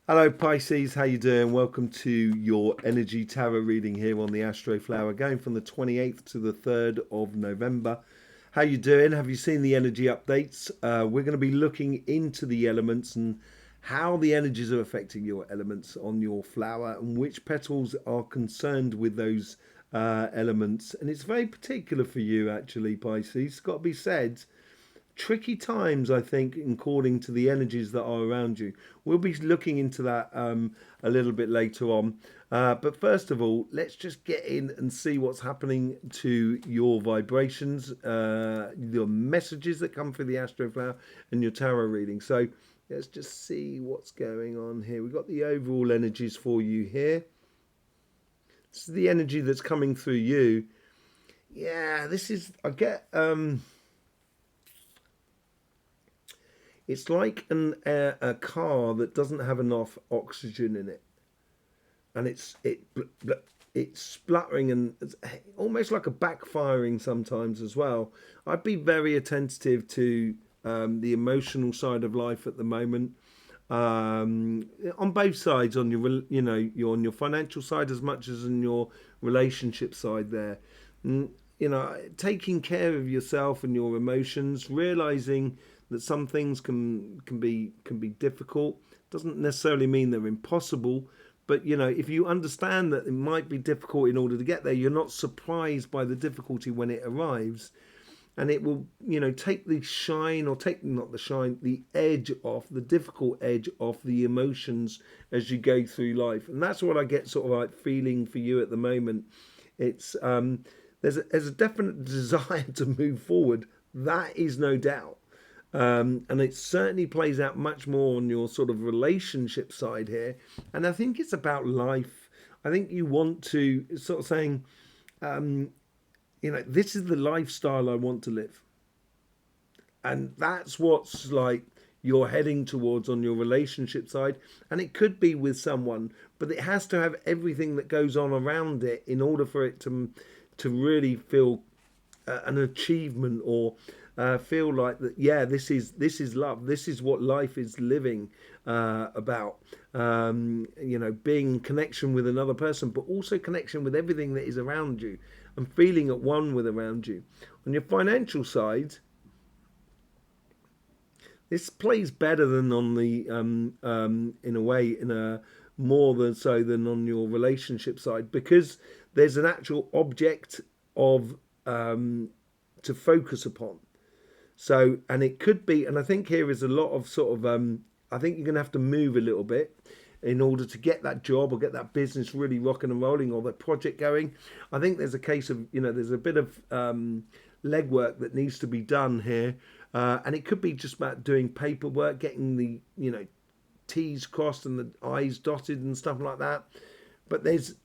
Hello Pisces, how you doing? Welcome to your energy tarot reading here on the Astroflower, going from the 28th to the 3rd of November. How you doing? Have you seen the energy updates? We're going to be looking into the elements and how the energies are affecting your elements on your flower and which petals are concerned with those elements. And it's very particular for you actually, Pisces. It's got to be said, tricky times, I think, according to the energies that are around you. We'll be looking into that a little bit later on. But first of all, let's just get in and see what's happening to your vibrations, your messages that come through the Astroflower and your tarot reading. So let's just see what's going on here. We've got the overall energies for you here. This is the energy that's coming through you. Yeah, this is, I get... It's like a car that doesn't have enough oxygen in it, and it's spluttering and it's almost like a backfiring sometimes as well. I'd be very attentive to the emotional side of life at the moment, on both sides, on your you're on your financial side as much as in your relationship side there. Taking care of yourself and your emotions, realizing that some things can be difficult doesn't necessarily mean they're impossible, but if you understand that it might be difficult in order to get there, you're not surprised by the difficulty when it arrives, and it will take the shine, or take not the shine, the edge off, the difficult edge off the emotions as you go through life. And that's what I get sort of like feeling for you at the moment. It's there's a definite desire to move forward, that is no doubt. And it certainly plays out much more on your sort of relationship side here. And I think it's about life. I think you want to sort of saying, this is the lifestyle I want to live. And that's what's like you're heading towards on your relationship side. And it could be with someone, but it has to have everything that goes on around it in order for it to really feel an achievement, or feel like that. Yeah, this is love. This is what life is living about. Being in connection with another person, but also connection with everything that is around you, and feeling at one with around you. On your financial side, this plays better than on the in a way, in a more than so than on your relationship side, because there's an actual object of to focus upon. So, and it could be, and I think here is a lot of sort of, I think you're going to have to move a little bit in order to get that job or get that business really rocking and rolling, or the project going. I think there's a case of, there's a bit of legwork that needs to be done here. And it could be just about doing paperwork, getting the, T's crossed and the I's dotted and stuff like that. But there's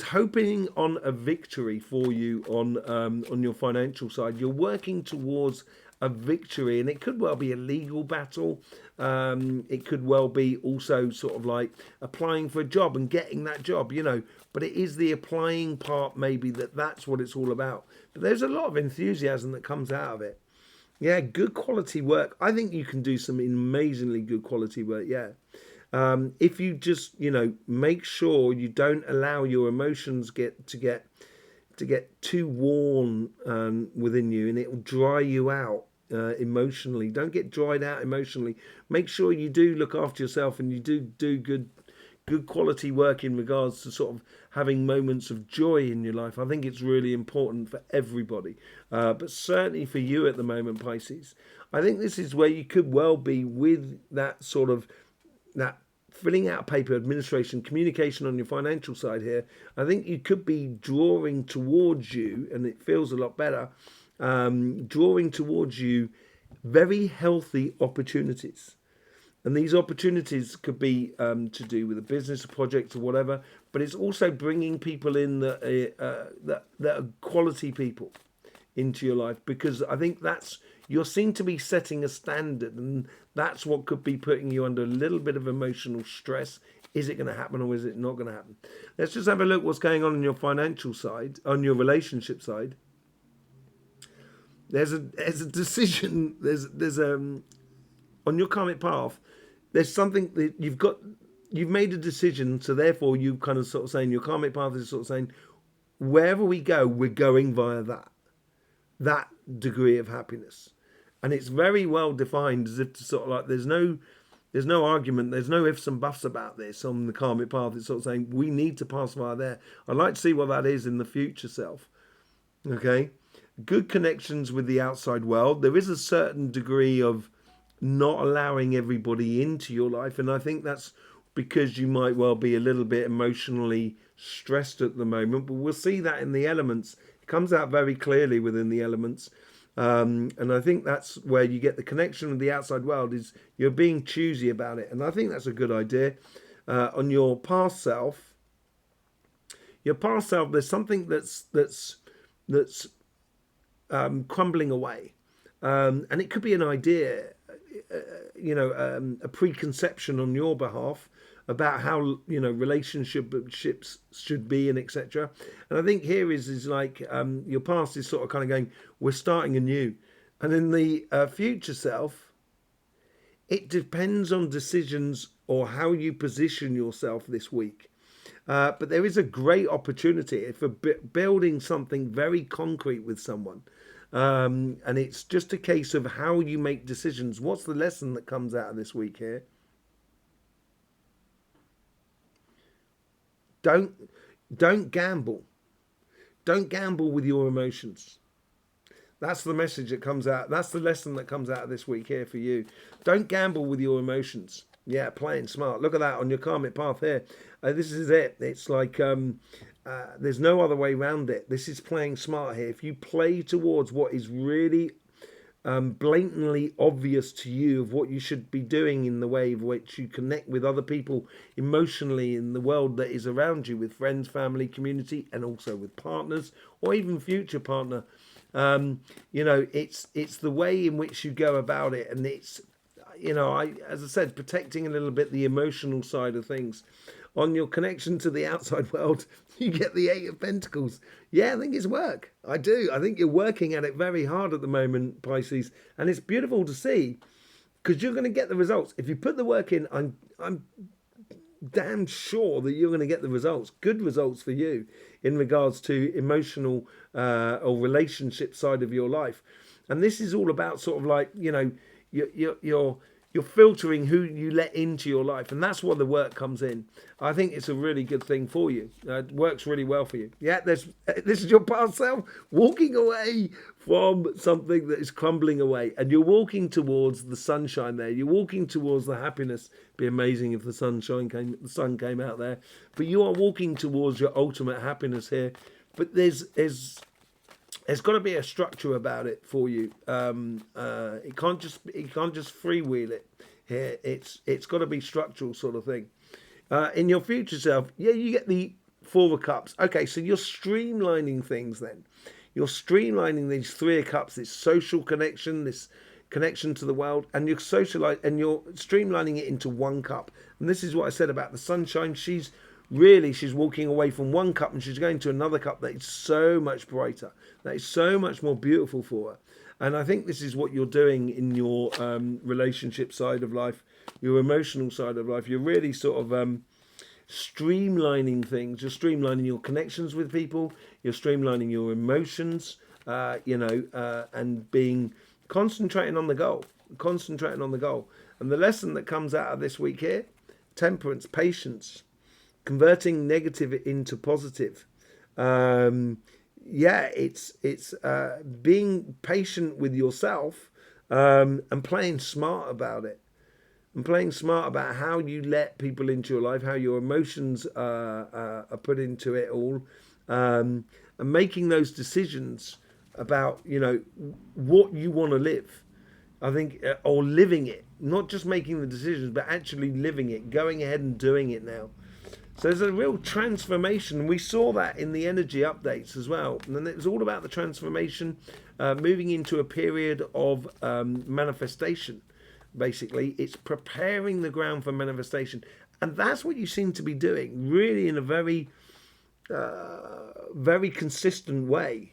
hoping on a victory for you on your financial side. You're working towards a victory, and it could well be a legal battle. It could well be also sort of like applying for a job and getting that job, But it is the applying part, maybe, that's what it's all about. But there's a lot of enthusiasm that comes out of it. Yeah, good quality work. I think you can do some amazingly good quality work. Yeah. If you just, make sure you don't allow your emotions get too worn within you, and it will dry you out emotionally. Don't get dried out emotionally. Make sure you do look after yourself, and you do good quality work in regards to sort of having moments of joy in your life. I think it's really important for everybody, but certainly for you at the moment, Pisces. I think this is where you could well be with that sort of that filling out paper, administration, communication on your financial side here. I think you could be drawing towards you, and it feels a lot better, drawing towards you very healthy opportunities. And these opportunities could be to do with a business, a project, or whatever. But it's also bringing people in that are quality people into your life, because I think you're seen to be setting a standard, and that's what could be putting you under a little bit of emotional stress. Is it going to happen, or is it not going to happen? Let's just have a look what's going on your financial side, on your relationship side. There's a decision. There's on your karmic path. there's something that you've made a decision, so therefore you kind of sort of saying your karmic path is sort of saying wherever we go, we're going via that degree of happiness, and it's very well defined, as if to sort of like there's no argument, there's no ifs and buts about this on the karmic path. It's sort of saying we need to pass via there. I'd like to see what that is in the future self. Okay, good connections with the outside world. There is a certain degree of not allowing everybody into your life, and I think that's because you might well be a little bit emotionally stressed at the moment, but we'll see that in the elements. It comes out very clearly within the elements, and I think that's where you get the connection with the outside world, is you're being choosy about it, and I think that's a good idea. On your past self, there's something that's crumbling away, and it could be an idea, a preconception on your behalf about how relationships should be, and etc. And I think here is like your past is sort of kind of going, we're starting anew, and in the future self, it depends on decisions or how you position yourself this week. But there is a great opportunity for building something very concrete with someone. And it's just a case of how you make decisions. What's the lesson that comes out of this week here? Don't gamble. Don't gamble with your emotions. That's the message that comes out. That's the lesson that comes out of this week here for you. Don't gamble with your emotions. Yeah, playing smart. Look at that on your karmic path here. This is it. It's like there's no other way around it. This is playing smart here. If you play towards what is really blatantly obvious to you of what you should be doing in the way of which you connect with other people emotionally in the world that is around you, with friends, family, community, and also with partners or even future partner, it's the way in which you go about it, and it's as I said, protecting a little bit the emotional side of things. On your connection to the outside world, you get the Eight of Pentacles. Yeah, I think it's work. I do. I think you're working at it very hard at the moment, Pisces, and it's beautiful to see, because you're going to get the results if you put the work in. I'm damn sure that you're going to get the results, good results for you in regards to emotional or relationship side of your life. And this is all about sort of like, you're filtering who you let into your life, and that's where the work comes in. I think it's a really good thing for you. It works really well for you. Yeah, this is your past self walking away from something that is crumbling away, and you're walking towards the sunshine there. You're walking towards the happiness. It'd be amazing if the sun came out there, but you are walking towards your ultimate happiness here. But there's got to be a structure about it for you. It can't just freewheel it here. It's got to be structural sort of thing. In your future self, you get the Four of Cups. Okay, so you're streamlining things then. You're streamlining these Three of Cups, this social connection, this connection to the world, and you're streamlining it into one cup. And this is what I said about the sunshine. She's walking away from one cup and she's going to another cup that is so much brighter, that is so much more beautiful for her. And I think this is what you're doing in your relationship side of life, your emotional side of life. You're really sort of streamlining things. You're streamlining your connections with people. You're streamlining your emotions, and concentrating on the goal. And the lesson that comes out of this week here: temperance, patience, converting negative into positive. It's being patient with yourself, and playing smart about it, and playing smart about how you let people into your life, how your emotions are put into it all, and making those decisions about what you want to live. I think, or living it, not just making the decisions, but actually living it, going ahead and doing it now. So there's a real transformation. We saw that in the energy updates as well. And then it was all about the transformation, moving into a period of manifestation. Basically, it's preparing the ground for manifestation. And that's what you seem to be doing, really, in a very, very consistent way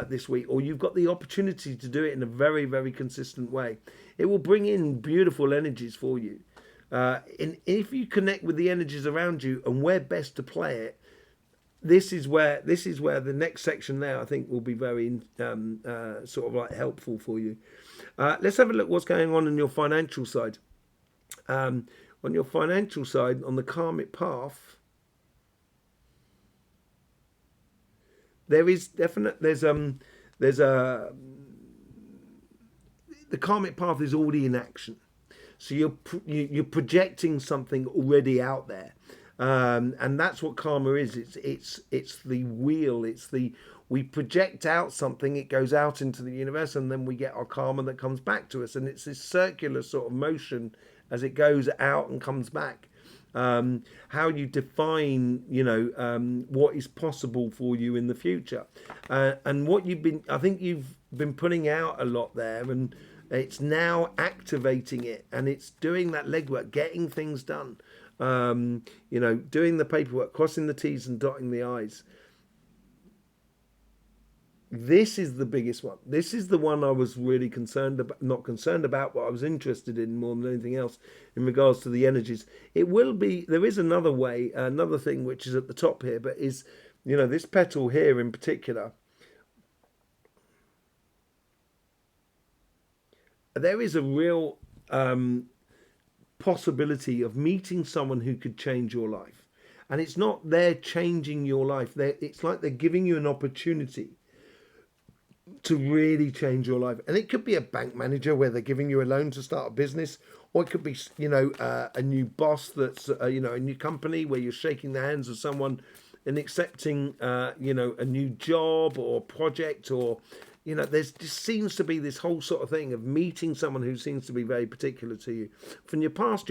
this week. Or you've got the opportunity to do it in a very, very consistent way. It will bring in beautiful energies for you. If you connect with the energies around you and where best to play it, this is where the next section there I think will be very sort of like helpful for you. Let's have a look what's going on your financial side. On your financial side, on the karmic path, there's a the karmic path is already in action. So you're projecting something already out there, and that's what karma is. It's the wheel. We project out something. It goes out into the universe, and then we get our karma that comes back to us. And it's this circular sort of motion as it goes out and comes back. How you define, what is possible for you in the future, and what I think you've been putting out a lot there, and it's now activating it, and it's doing that legwork, getting things done, doing the paperwork, crossing the T's and dotting the I's. This is the biggest one. This is the one I was really not concerned about, but I was interested in more than anything else in regards to the energies. There is another way, another thing which is at the top here, but is, this petal here in particular. There is a real possibility of meeting someone who could change your life. And it's not they're changing your life. It's like they're giving you an opportunity to really change your life. And it could be a bank manager where they're giving you a loan to start a business, or it could be, a new boss that's, a new company where you're shaking the hands of someone and accepting, a new job or project, or, there's just seems to be this whole sort of thing of meeting someone who seems to be very particular to you. From your past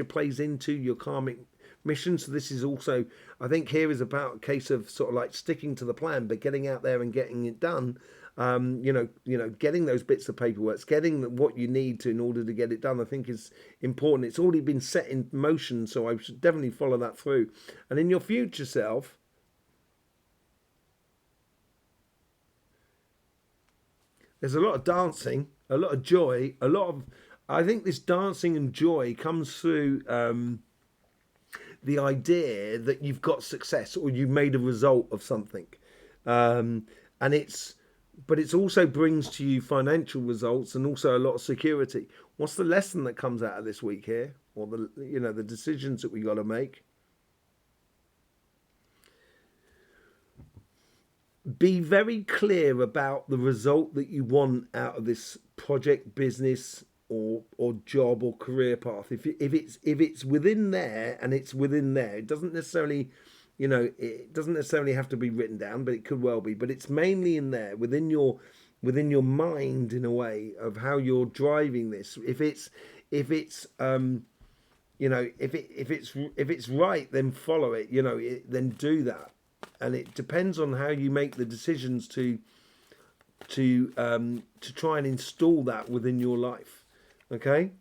plays into your karmic mission. So this is also, I think here is about a case of sort of like sticking to the plan, but getting out there and getting it done. Getting those bits of paperwork, getting what you need to in order to get it done, I think is important. It's already been set in motion, so I should definitely follow that through. And in your future self, there's a lot of dancing, a lot of joy, I think this dancing and joy comes through the idea that you've got success or you made a result of something. But it also brings to you financial results and also a lot of security. What's the lesson that comes out of this week here, or the decisions that we got to make? Be very clear about the result that you want out of this project, business, or job or career path. If it's within there and it's within there, it doesn't necessarily. It doesn't necessarily have to be written down, but it could well be. But it's mainly in there, within your mind, in a way, of how you're driving this. If it's right, then follow it. Then do that. And it depends on how you make the decisions to try and install that within your life. Okay,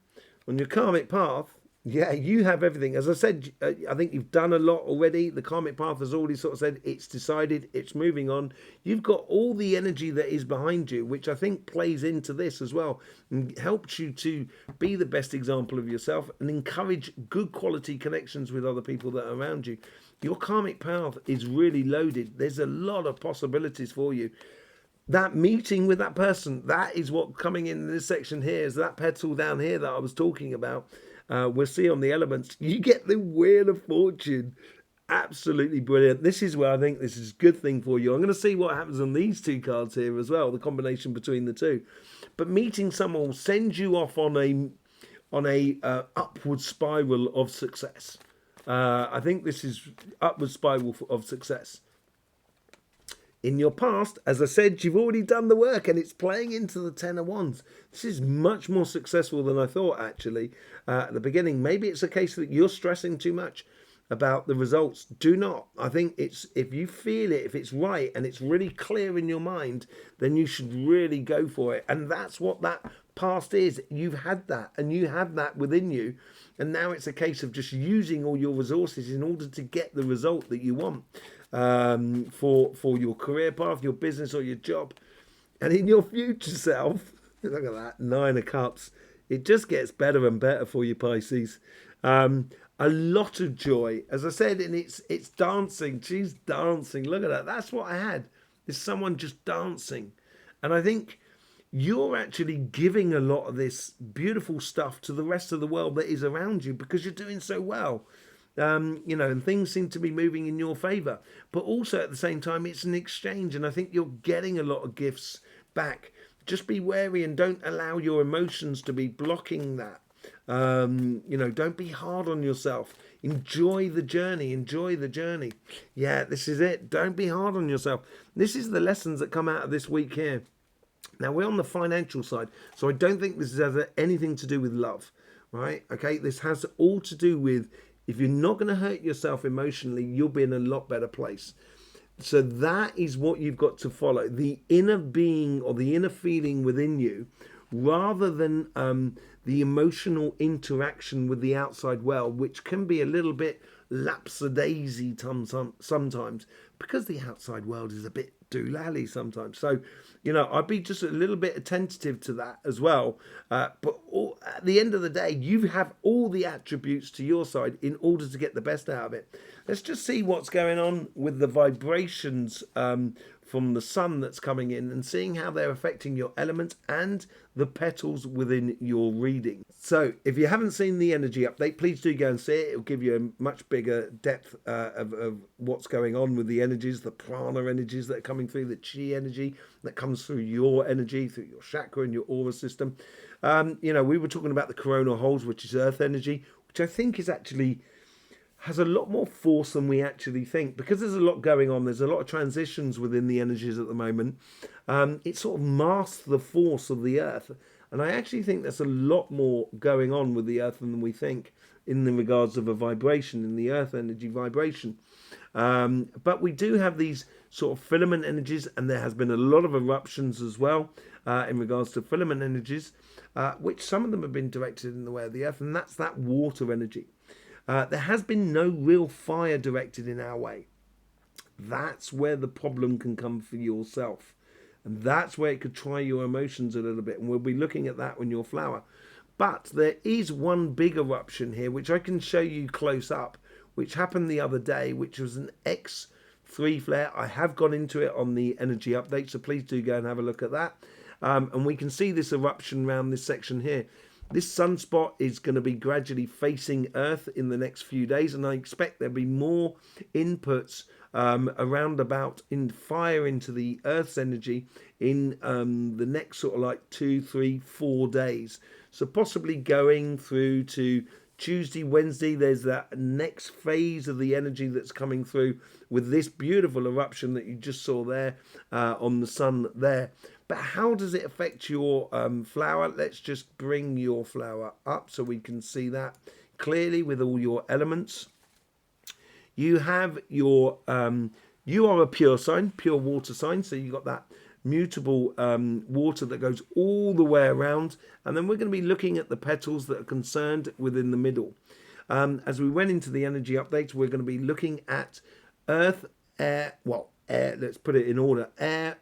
on your karmic path. Yeah, you have everything. As I said, I think you've done a lot already. The karmic path has already sort of said it's decided, it's moving on. You've got all the energy that is behind you, which I think plays into this as well and helps you to be the best example of yourself and encourage good quality connections with other people that are around you. Your karmic path is really loaded. There's a lot of possibilities for you. That meeting with that person, that is what coming in this section here is that petal down here that I was talking about. We'll see on the elements. You get the Wheel of Fortune. Absolutely brilliant. This is where I think this is a good thing for you. I'm going to see what happens on these two cards here as well, the combination between the two. But meeting someone will send you off on a upward spiral of success. I think this is upward spiral of success. In your past, as I said, you've already done the work and it's playing into the Ten of Wands. This is much more successful than I thought, actually, at the beginning. Maybe it's a case that you're stressing too much about the results. Do not. I think it's, if you feel it, if it's right and it's really clear in your mind, then you should really go for it. And that's what that past is. You've had that and you have that within you. And now it's a case of just using all your resources in order to get the result that you want. For your career path, your business or your job. And in your future self, look at that, 9 of Cups. It just gets better and better for you, Pisces. A lot of joy, as I said, and it's dancing. She's dancing. Look at that. That's what I had. Is someone just dancing, and I think you're actually giving a lot of this beautiful stuff to the rest of the world that is around you because you're doing so well. And things seem to be moving in your favor. But also at the same time, it's an exchange, and I think you're getting a lot of gifts back. Just be wary and don't allow your emotions to be blocking that. Don't be hard on yourself. Enjoy the journey. Enjoy the journey. Yeah, this is it. Don't be hard on yourself. This is the lessons that come out of this week here. Now, we're on the financial side, so I don't think this has anything to do with love, right? Okay, this has all to do with if you're not going to hurt yourself emotionally, you'll be in a lot better place. So that is what you've got to follow. The inner being or the inner feeling within you, rather than the emotional interaction with the outside world, which can be a little bit lapsadaisy sometimes, because the outside world is a bit doolally sometimes. So, I'd be just a little bit attentive to that as well. But at the end of the day, you have all the attributes to your side in order to get the best out of it. Let's just see what's going on with the vibrations from the sun that's coming in and seeing how they're affecting your element and the petals within your reading. So if you haven't seen the energy update, please do go and see it. It'll give you a much bigger depth of what's going on with the energies, the prana energies that are coming through, the chi energy that comes through your energy, through your chakra and your aura system. We were talking about the coronal holes, which is earth energy, which I think is actually has a lot more force than we actually think, because there's a lot going on. There's a lot of transitions within the energies at the moment. It sort of masks the force of the earth, and I actually think there's a lot more going on with the earth than we think in the regards of a vibration, in the earth energy vibration. But we do have these sort of filament energies, and there has been a lot of eruptions as well in regards to filament energies, which some of them have been directed in the way of the earth, and that's that water energy. There has been no real fire directed in our way. That's where the problem can come for yourself. And that's where it could try your emotions a little bit. And we'll be looking at that on your flower. But there is one big eruption here, which I can show you close up, which happened the other day, which was an X3 flare. I have gone into it on the energy update, so please do go and have a look at that. And we can see this eruption around this section here. This sunspot is going to be gradually facing Earth in the next few days, and I expect there'll be more inputs around about in fire into the Earth's energy in the next sort of like 2, 3, 4 days. So possibly going through to Tuesday, Wednesday, there's that next phase of the energy that's coming through with this beautiful eruption that you just saw there on the sun there. But how does it affect your flower? Let's just bring your flower up so we can see that clearly with all your elements. You have your, you are a pure sign, pure water sign. So you've got that mutable water that goes all the way around. And then we're going to be looking at the petals that are concerned within the middle. As we went into the energy updates, we're going to be looking at earth, air, let's put it in order, air,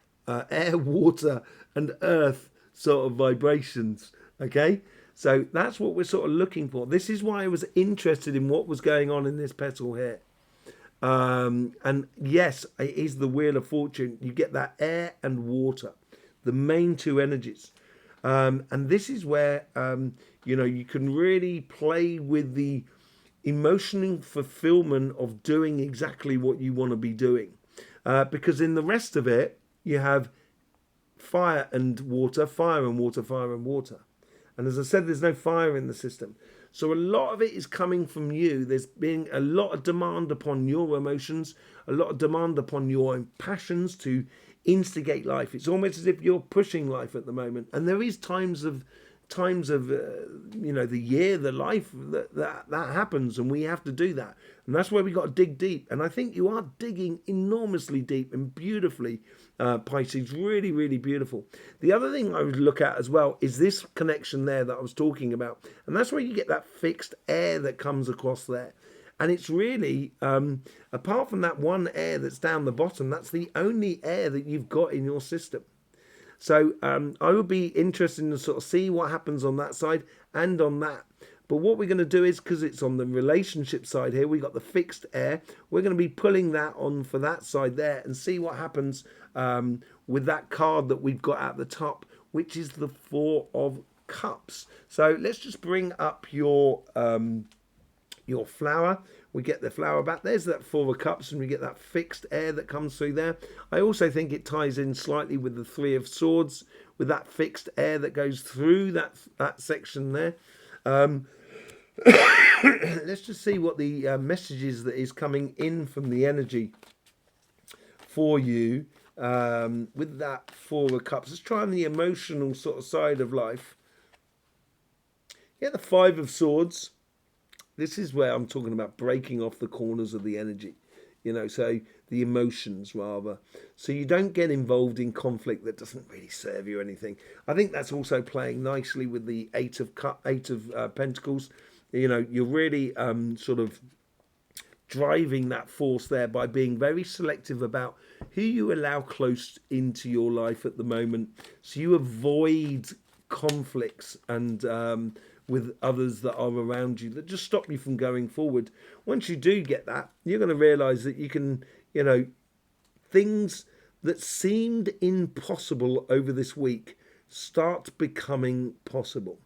water and earth sort of vibrations. Okay, so that's what we're sort of looking for. This is why I was interested in what was going on in this petal here. And yes, it is the wheel of fortune. You get that air and water, the main two energies. And this is where you can really play with the emotional fulfillment of doing exactly what you want to be doing, because in the rest of it you have fire and water, fire and water, fire and water. And as I said, there's no fire in the system. So a lot of it is coming from you. There's been a lot of demand upon your emotions, a lot of demand upon your passions to instigate life. It's almost as if you're pushing life at the moment. And there is times of the year, the life that happens, and we have to do that. And that's where we got to dig deep. And I think you are digging enormously deep and beautifully, Pisces. Really, really beautiful. The other thing I would look at as well is this connection there that I was talking about. And that's where you get that fixed air that comes across there. And it's really, apart from that one air that's down the bottom, that's the only air that you've got in your system. So I would be interested in to sort of see what happens on that side and on that. But what we're going to do is, because it's on the relationship side here, we got the fixed air. We're going to be pulling that on for that side there and see what happens with that card that we've got at the top, which is the Four of Cups. So let's just bring up your flower. We get the flower back. There's that Four of Cups, and we get that fixed air that comes through there. I also think it ties in slightly with the Three of Swords, with that fixed air that goes through that section there. Let's just see what the message is that is coming in from the energy for you with that Four of Cups. Let's try on the emotional sort of side of life. Yeah, the Five of Swords. This is where I'm talking about breaking off the corners of the energy, so the emotions rather. So you don't get involved in conflict that doesn't really serve you anything. I think that's also playing nicely with the Eight of Pentacles. You're really sort of driving that force there by being very selective about who you allow close into your life at the moment. So you avoid conflicts and with others that are around you that just stop you from going forward. Once you do get that, you're going to realize that you can, things that seemed impossible over this week start becoming possible.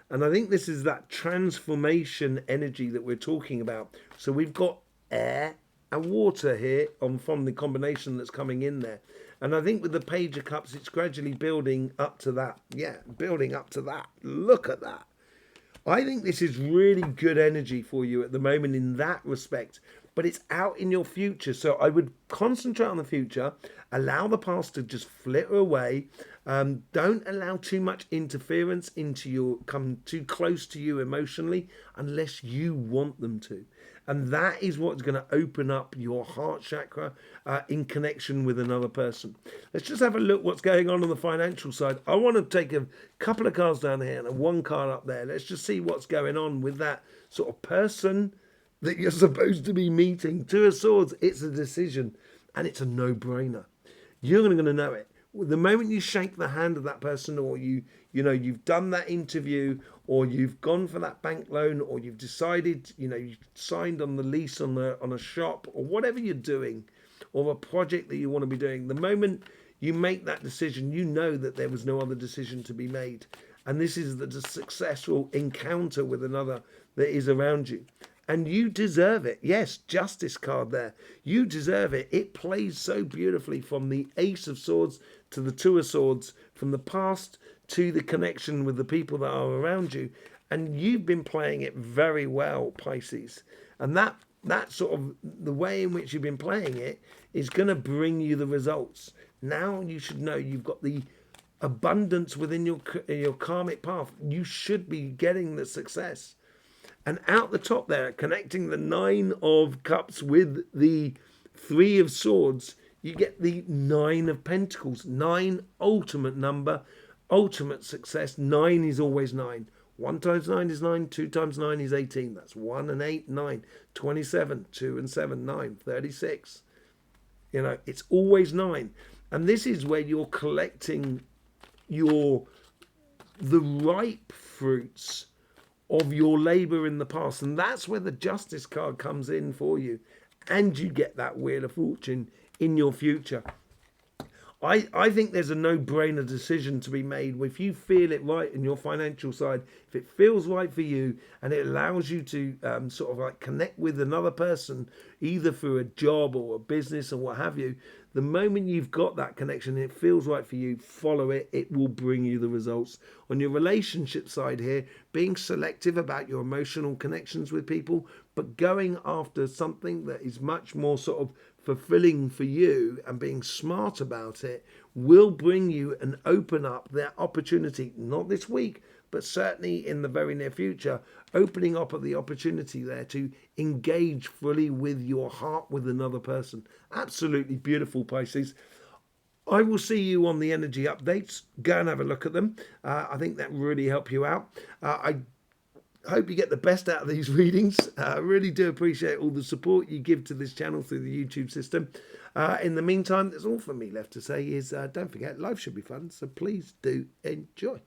And I think this is that transformation energy that we're talking about. So we've got air and water here from the combination that's coming in there. And I think with the Page of Cups, it's gradually building up to that. Yeah, building up to that. Look at that. I think this is really good energy for you at the moment in that respect, but it's out in your future. So I would concentrate on the future, allow the past to just flitter away. Don't allow too much interference come too close to you emotionally unless you want them to. And that is what's going to open up your heart chakra in connection with another person. Let's just have a look what's going on the financial side. I want to take a couple of cards down here and one card up there. Let's just see what's going on with that sort of person that you're supposed to be meeting. Two of Swords, it's a decision and it's a no-brainer. You're going to know it. The moment you shake the hand of that person, or you've done that interview, or you've gone for that bank loan, or you've decided, you've signed on the lease on a shop, or whatever you're doing, or a project that you want to be doing, the moment you make that decision, you know that there was no other decision to be made. And this is the successful encounter with another that is around you. And you deserve it. Yes, Justice card there. You deserve it. It plays so beautifully from the Ace of Swords to the Two of Swords, from the past to the connection with the people that are around you. And you've been playing it very well, Pisces. And that sort of the way in which you've been playing it is going to bring you the results. Now you should know you've got the abundance within your karmic path. You should be getting the success. And out the top there, connecting the Nine of Cups with the Three of Swords, you get the Nine of Pentacles. 9, ultimate number, ultimate success. 9 is always 9. 1 times 9 is 9. 2 times 9 is 18. That's 1 and 8, 9. 27, 2 and 7, 9. 36. It's always 9. And this is where you're collecting the ripe fruits of your labor in the past. And that's where the Justice card comes in for you. And you get that Wheel of Fortune in your future. I think there's a no-brainer decision to be made. If you feel it right in your financial side, if it feels right for you and it allows you to sort of like connect with another person, either through a job or a business or what have you, the moment you've got that connection and it feels right for you, follow it. It will bring you the results. On your relationship side here, being selective about your emotional connections with people, but going after something that is much more sort of fulfilling for you and being smart about it will bring you and open up that opportunity, not this week, but certainly in the very near future, opening up the opportunity there to engage fully with your heart with another person. Absolutely beautiful, Pisces. I will see you on the energy updates. Go and have a look at them. I think that really help you out. I hope you get the best out of these readings. I really do appreciate all the support you give to this channel through the YouTube system. In the meantime, that's all for me left to say is don't forget, life should be fun, so please do enjoy.